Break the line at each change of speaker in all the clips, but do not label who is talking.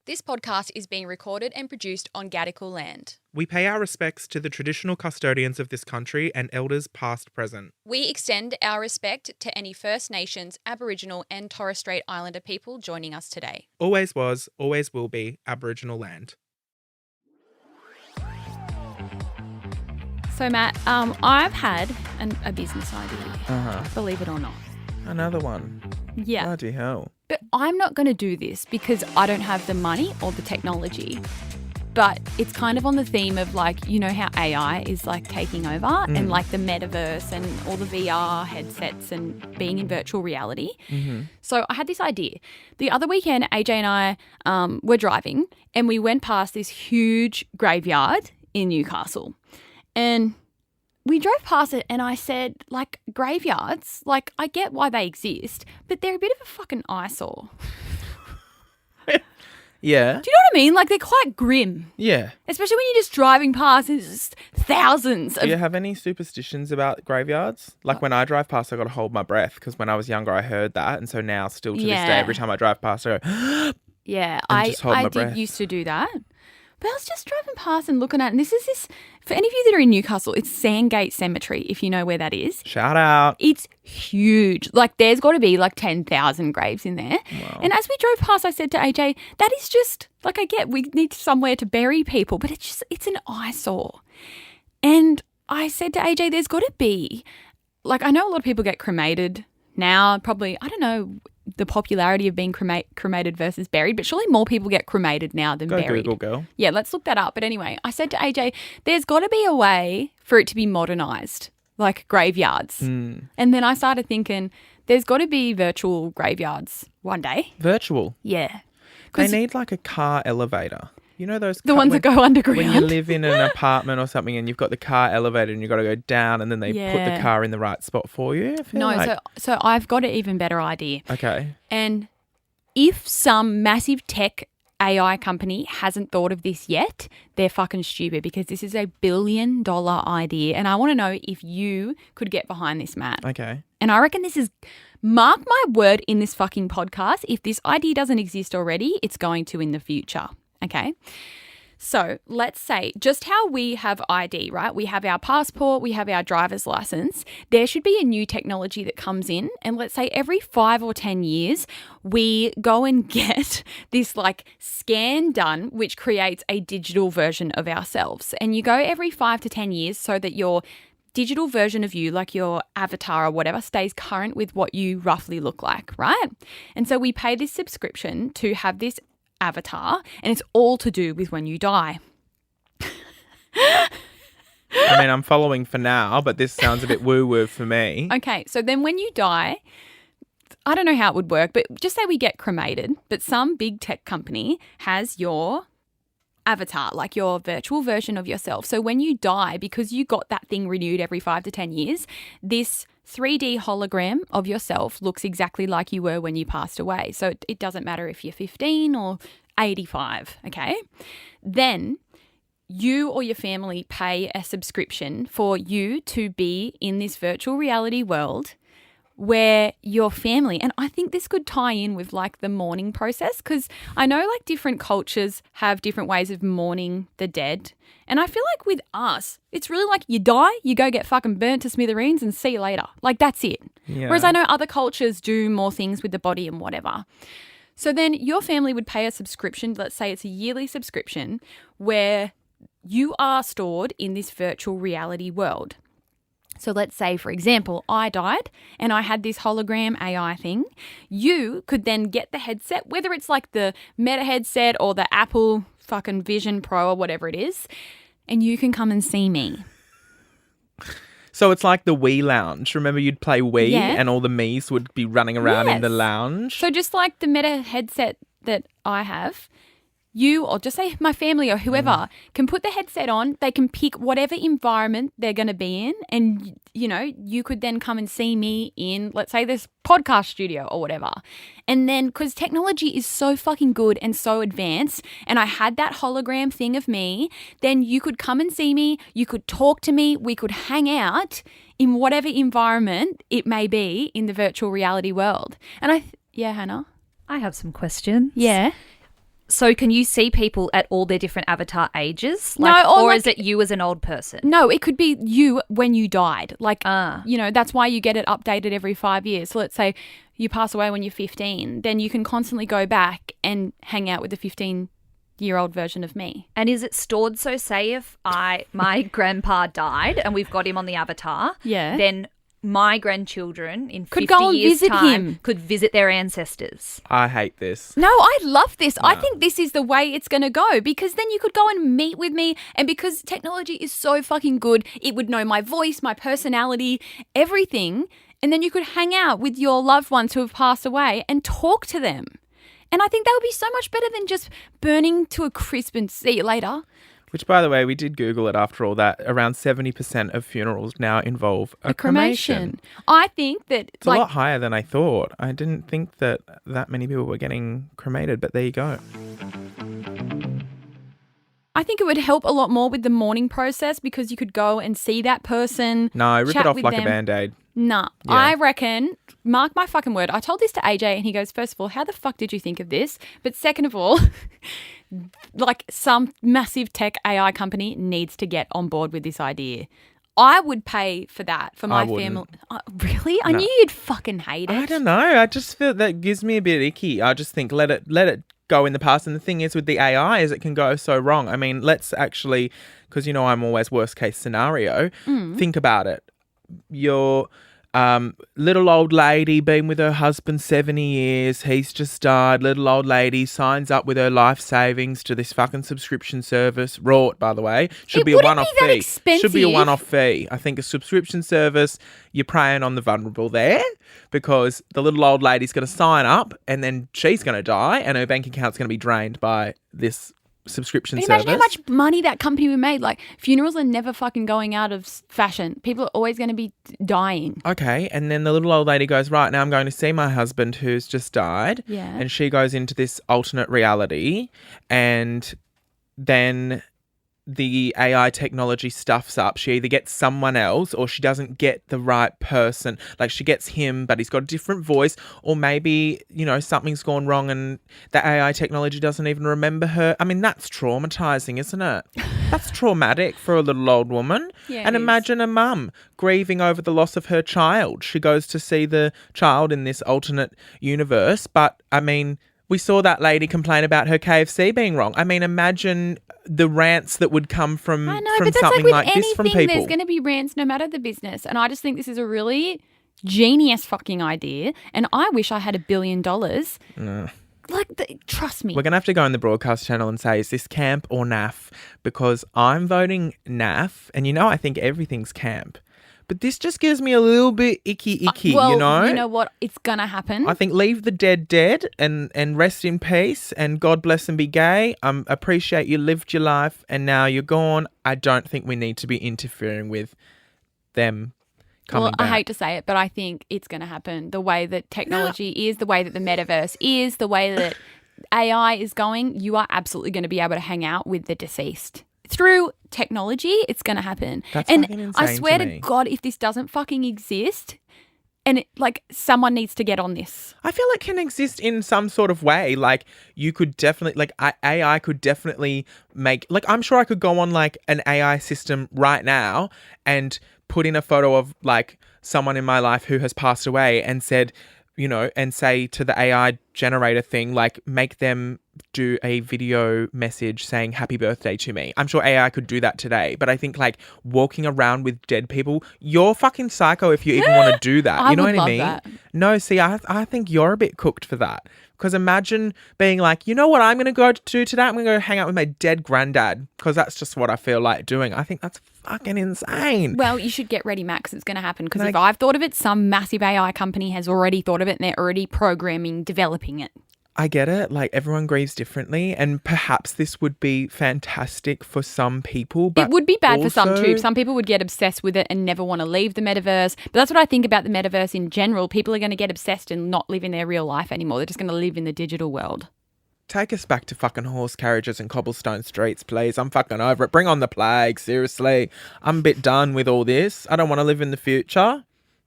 This podcast is being recorded and produced on Gadigal land.
We pay our respects to the traditional custodians of this country and elders past present.
We extend our respect to any First Nations, Aboriginal and Torres Strait Islander people joining us today.
Always was, always will be Aboriginal land.
So Matt, I've had a business idea, believe it or not.
Another one.
Yeah.
Bloody hell.
But I'm not going to do this because I don't have the money or the technology. But it's kind of on the theme of like, you know how AI is like taking over and like the metaverse and all the VR headsets and being in virtual reality.
Mm-hmm.
So I had this idea. The other weekend, AJ and I were driving and we went past this huge graveyard in Newcastle. And we drove past it and I said, like, graveyards, like, I get why they exist, but they're a bit of a fucking eyesore.
Yeah.
Do you know what I mean? Like, they're quite grim.
Yeah.
Especially when you're just driving past and it's just thousands of...
Do you have any superstitions about graveyards? Like when I drive past, I got to hold my breath because when I was younger, I heard that. And so now still to this day, every time I drive past, I go,
yeah,
just hold
I
my
did
breath.
used to do that. But I was just driving past and looking at it. And this is this, for any of you that are in Newcastle, it's Sandgate Cemetery, if you know where that is.
shout out.
It's huge. Like, there's got to be like 10,000 graves in there.
Wow.
And as we drove past, I said to AJ, that is just, like, I get we need somewhere to bury people, but it's an eyesore. And I said to AJ, there's got to be, like, I know a lot of people get cremated now, probably, I don't know the popularity of being cremated versus buried, but surely more people get cremated now than
Go
buried.
Google, girl.
Yeah, let's look that up. But anyway, I said to AJ, there's got to be a way for it to be modernised, like graveyards. And then I started thinking, there's got to be virtual graveyards one day.
Virtual.
Yeah.
They
'Cause
need like a car elevator. You know those
the ones that go underground.
when you live in an apartment or something and you've got the car elevator and you've got to go down and then they put
Yeah.
the car in the right spot for you. I feel
No,
like...
so I've got an even better idea.
Okay.
And if some massive tech AI company hasn't thought of this yet, they're fucking stupid because this is $1 billion idea. And I want to know if you could get behind this, Matt.
Okay.
And I reckon this is, mark my word in this fucking podcast, if this idea doesn't exist already, it's going to in the future. Okay? So let's say just how we have ID, right? We have our passport, we have our driver's license. There should be a new technology that comes in. And let's say every 5 or 10 years, we go and get this like scan done, which creates a digital version of ourselves. And you go every 5 to 10 years so that your digital version of you, like your avatar or whatever, stays current with what you roughly look like, right? And so we pay this subscription to have this avatar, and it's all to do with when you die.
I mean, I'm following for now, but this sounds a bit woo-woo for me.
Okay, so then when you die, I don't know how it would work, but just say we get cremated, but some big tech company has your avatar, like your virtual version of yourself. So when you die, because you got that thing renewed every 5 to 10 years, this 3D hologram of yourself looks exactly like you were when you passed away. So it doesn't matter if you're 15 or 85, okay? Then you or your family pay a subscription for you to be in this virtual reality world where your family, and I think this could tie in with like the mourning process, because I know like different cultures have different ways of mourning the dead. And I feel like with us, it's really like you die, you go get fucking burnt to smithereens and see you later. Like that's it.
Yeah.
Whereas I know other cultures do more things with the body and whatever. So then your family would pay a subscription, let's say it's a yearly subscription, where you are stored in this virtual reality world. So let's say, for example, I died and I had this hologram AI thing. You could then get the headset, whether it's like the Meta headset or the Apple fucking Vision Pro or whatever it is, and you can come and see me.
So it's like the Wii Lounge. Remember you'd play Wii
Yeah.
and all the Miis would be running around in the
Yes.
lounge?
So just like the Meta headset that I have, you or just say my family or whoever can put the headset on. They can pick whatever environment they're going to be in. And, you know, you could then come and see me in, let's say, this podcast studio or whatever. And then because technology is so fucking good and so advanced, and I had that hologram thing of me, then you could come and see me. You could talk to me. We could hang out in whatever environment it may be in the virtual reality world. And yeah, Hannah?
I have some questions.
Yeah.
So can you see people at all their different avatar ages?
No, or
is it you as an old person?
No, it could be you when you died. Like,
Ah.
you know, that's why you get it updated every 5 years. So let's say you pass away when you're 15, then you can constantly go back and hang out with the 15-year-old version of me.
And is it stored so say if my grandpa died and we've got him on the avatar,
Yeah.
then my grandchildren in
Could
50
go and
years'
visit
time
him.
could visit their ancestors.
I hate this.
No, I love this. I think this is the way it's going to go because then you could go and meet with me. And because technology is so fucking good, it would know my voice, my personality, everything. And then you could hang out with your loved ones who have passed away and talk to them. And I think that would be so much better than just burning to a crisp and see you later.
Which, by the way, we did Google it after all that. Around 70% of funerals now involve a cremation.
I think that
It's a lot higher than I thought. I didn't think that many people were getting cremated, but there you go.
I think it would help a lot more with the mourning process because you could go and see that person.
No, rip
chat
it off
with
like
them.
a Band-Aid.
Nah,
Yeah.
I reckon, mark my fucking word, I told this to AJ and he goes, first of all, how the fuck did you think of this? But second of all, like some massive tech AI company needs to get on board with this idea. I would pay for that for my
wouldn't.
family. Really? I
No.
knew you'd fucking hate it.
I don't know. I just feel that gives me a bit icky. I just think let it go in the past. And the thing is with the AI is it can go so wrong. I mean, let's actually, because you know I'm always worst case scenario. Think about it. Your little old lady been with her husband 70 years. He's just died. Little old lady signs up with her life savings to this fucking subscription service. Rort, by the way. Should
It
be a
wouldn't
one-off
be that
fee. Should be a
expensive.
one-off fee. I think a subscription service, you're preying on the vulnerable there because the little old lady's going to sign up and then she's going to die and her bank account's going to be drained by this subscription
But
service.
imagine how much money that company would make. Like, funerals are never fucking going out of fashion. People are always going to be dying.
Okay, and then the little old lady goes, right, now I'm going to see my husband who's just died.
Yeah.
And she goes into this alternate reality and then the AI technology stuffs up. She either gets someone else or she doesn't get the right person. Like she gets him, but he's got a different voice, or maybe, you know, something's gone wrong and the AI technology doesn't even remember her. I mean, that's traumatizing, isn't it? That's traumatic for a little old woman.
Yeah,
and
it is.
imagine a mum grieving over the loss of her child. She goes to see the child in this alternate universe, but I mean, we saw that lady complain about her KFC being wrong. I mean, imagine the rants that would come from,
I know,
from
but that's like
something
with
like this from
anything,
people.
there's going to be rants no matter the business. And I just think this is a really genius fucking idea. And I wish I had $1 billion. Like, trust me.
We're going to have to go on the broadcast channel and say, is this camp or NAF? Because I'm voting NAF, and you know I think everything's camp. But this just gives me a little bit icky,
well,
you know?
you know what? It's going to happen.
I think leave the dead and rest in peace and God bless and be gay. Appreciate you lived your life and now you're gone. I don't think we need to be interfering with them coming back.
I hate to say it, but I think it's going to happen. The way that technology is, the way that the metaverse is, the way that AI is going, you are absolutely going to be able to hang out with the deceased. Through technology, it's going to happen.
That's
and
fucking
I
insane
swear
to
to
me.
God, if this doesn't fucking exist, and someone needs to get on this.
I feel it can exist in some sort of way. Like you could definitely, like AI could definitely make, like I'm sure I could go on like an AI system right now and put in a photo of like someone in my life who has passed away and said, you know, and say to the AI generator thing, like make them do a video message saying happy birthday to me. I'm sure AI could do that today. But I think like walking around with dead people, you're fucking psycho if you even want to do that.
I
You know
would
what I
love
mean?
that.
No, see, I think you're a bit cooked for that. Because imagine being like, you know what I'm going to go do today? I'm going to go hang out with my dead granddad because that's just what I feel like doing. I think that's fucking insane.
Well, you should get ready, Max. It's going to happen. Because if I've thought of it, some massive AI company has already thought of it and they're already programming, developing it.
I get it. Like everyone grieves differently, and perhaps this would be fantastic for some people. But
it would be bad for some
also-
too. Some people would get obsessed with it and never want to leave the metaverse. But that's what I think about the metaverse in general. People are going to get obsessed and not live in their real life anymore. They're just going to live in the digital world.
Take us back to fucking horse carriages and cobblestone streets, please. I'm fucking over it. Bring on the plague, seriously. I'm a bit done with all this. I don't want to live in the future.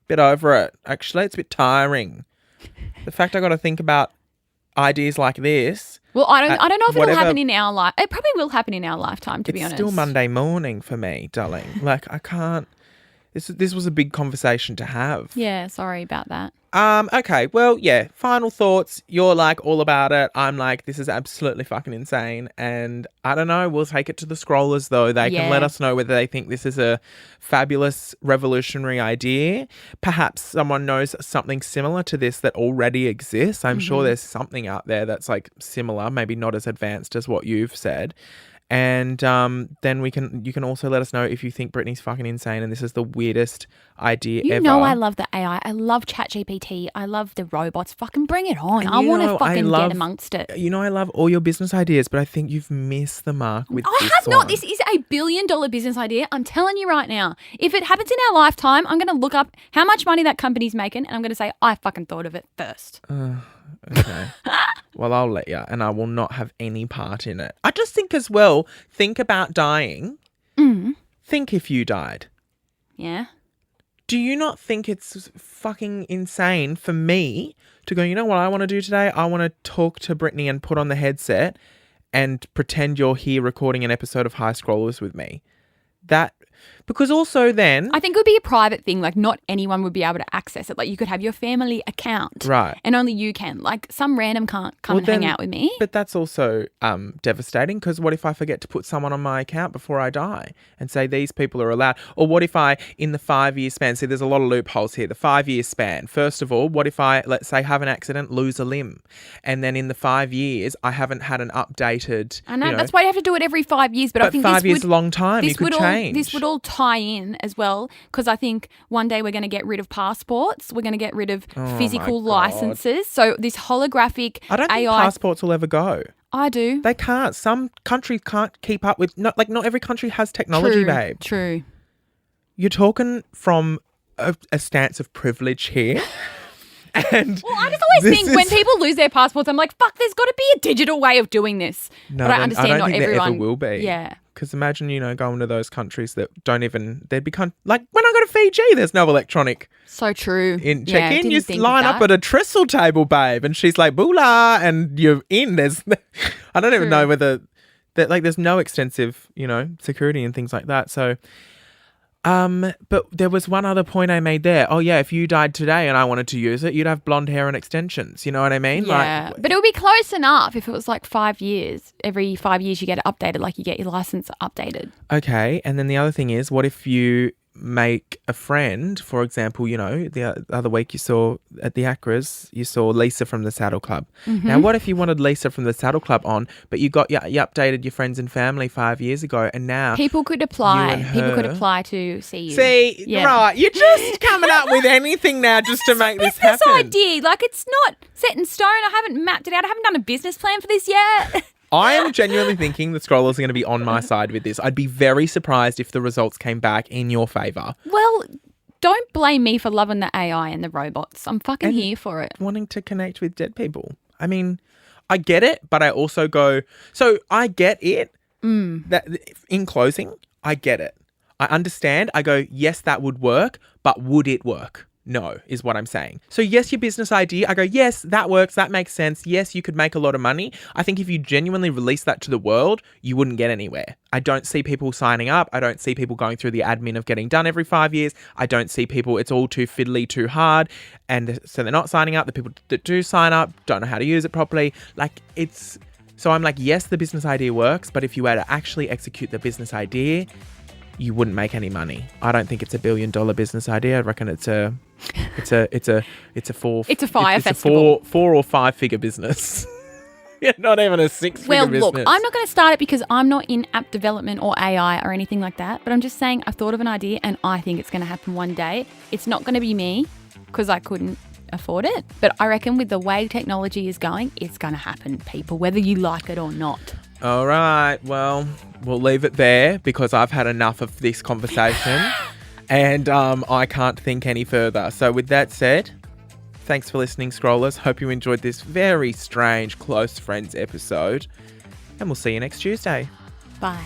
Bit over it. Actually, it's a bit tiring. The fact I got to think about ideas like this
Well, I don't know if it'll
whatever-
happen in our life. It probably will happen in our lifetime, to be
It's
honest.
still Monday morning for me, darling. Like, I can't. This was a big conversation to have.
Yeah, sorry about that.
Okay, well, yeah, final thoughts. You're like all about it. I'm like, this is absolutely fucking insane. And I don't know, we'll take it to the scrollers though. They can let
Yeah.
us know whether they think this is a fabulous revolutionary idea. Perhaps someone knows something similar to this that already exists. I'm sure there's something out there that's like similar, maybe not as advanced as what you've said. And then you can also let us know if you think Brittany's fucking insane and this is the weirdest idea
You
ever.
know I love the AI. I love ChatGPT. I love the robots. Fucking bring it on.
And
I
you
want
know,
to
I
fucking
love-
get amongst it.
You know, I love all your business ideas, but I think you've missed the mark with
I
this
have not.
one.
This is a $1 billion business idea. I'm telling you right now. If it happens in our lifetime, I'm going to look up how much money that company's making and I'm going to say, I fucking thought of it first.
Okay. Well, I'll let you, and I will not have any part in it. I just think as well, think about dying. Think if you died.
Yeah.
Do you not think it's fucking insane for me to go, you know what I want to do today? I want to talk to Brittany and put on the headset and pretend you're here recording an episode of High Scrollers with me. Because also then...
I think it would be a private thing. Like, not anyone would be able to access it. Like, you could have your family account.
Right.
And only you can. Like, some random can't come
Well,
and hang
then-
out with me.
But that's also devastating because what if I forget to put someone on my account before I die and say these people are allowed? Or what if I, in the 5-year span, see there's a lot of loopholes here, the 5-year span. First of all, what if I, let's say, have an accident, lose a limb, and then in the 5 years, I haven't had an updated...
I know, that's why you have to do it every 5 years. But I think
5
this
years
would,
is a long time. You could change.
This would all tie in as well, because I think one day we're going to get rid of passports. We're going to get rid of physical
Oh my God.
licenses. So this holographic
I don't think
AI.
passports will ever go.
I do.
They can't. Some countries can't keep up with... Not every country has technology,
True,
babe.
True.
You're talking from a stance of privilege here. And
Well, I just always
this
think when
is-
people lose their passports, I'm like, fuck, there's got to be a digital way of doing this.
No,
but I
then
understand
don't
not
think
everyone
there ever will be.
Yeah.
Because imagine, going to those countries that don't even, they'd become, like when I go to Fiji, there's no electronic
So true.
in
Yeah,
check-in.
didn't
You
think of
line up
that.
at a trestle table, babe. And she's like, boolah, and you're in. There's, I don't even
True.
know whether, there's no extensive, security and things like that. So, but there was one other point I made there. Oh yeah, if you died today and I wanted to use it, you'd have blonde hair and extensions. You know what I mean?
Yeah, but it would be close enough if it was like 5 years. Every 5 years you get it updated, like you get your license updated.
Okay, and then the other thing is, what if you make a friend? For example, the other week you saw at the Acras, you saw Lisa from the Saddle Club.
Mm-hmm.
Now, what if you wanted Lisa from the Saddle Club on, but you updated your friends and family 5 years ago, and now
People could apply.
and
People could
her-
apply to see you.
see,
Yeah.
right? You're just coming up with anything now just to make this
Business
happen.
idea. Like, it's not set in stone. I haven't mapped it out. I haven't done a business plan for this yet.
I am genuinely thinking the scrollers are going to be on my side with this. I'd be very surprised if the results came back in your favour.
Well, don't blame me for loving the AI and the robots. I'm fucking here for it.
Wanting to connect with dead people. I mean, I get it, but I also go, so I get it. That in closing, I get it. I understand. I go, yes, that would work, but would it work? No, is what I'm saying. So yes, your business idea, I go, yes, that works. That makes sense. Yes, you could make a lot of money. I think if you genuinely release that to the world, you wouldn't get anywhere. I don't see people signing up. I don't see people going through the admin of getting done every 5 years. I don't see people, it's all too fiddly, too hard. And so they're not signing up. The people that do sign up don't know how to use it properly. So I'm like, yes, the business idea works, but if you were to actually execute the business idea, you wouldn't make any money. I don't think it's $1 billion business idea. I reckon it's a four or 5 figure business. Yeah, not even a 6 figure
Well,
business.
look, I'm not going to start it because I'm not in app development or AI or anything like that. But I'm just saying I've thought of an idea and I think it's going to happen one day. It's not going to be me because I couldn't afford it. But I reckon with the way technology is going, it's going to happen, people, whether you like it or not.
All right. Well, we'll leave it there because I've had enough of this conversation and I can't think any further. So with that said, thanks for listening, Scrollers. Hope you enjoyed this very strange Close Friends episode and we'll see you next Tuesday.
Bye.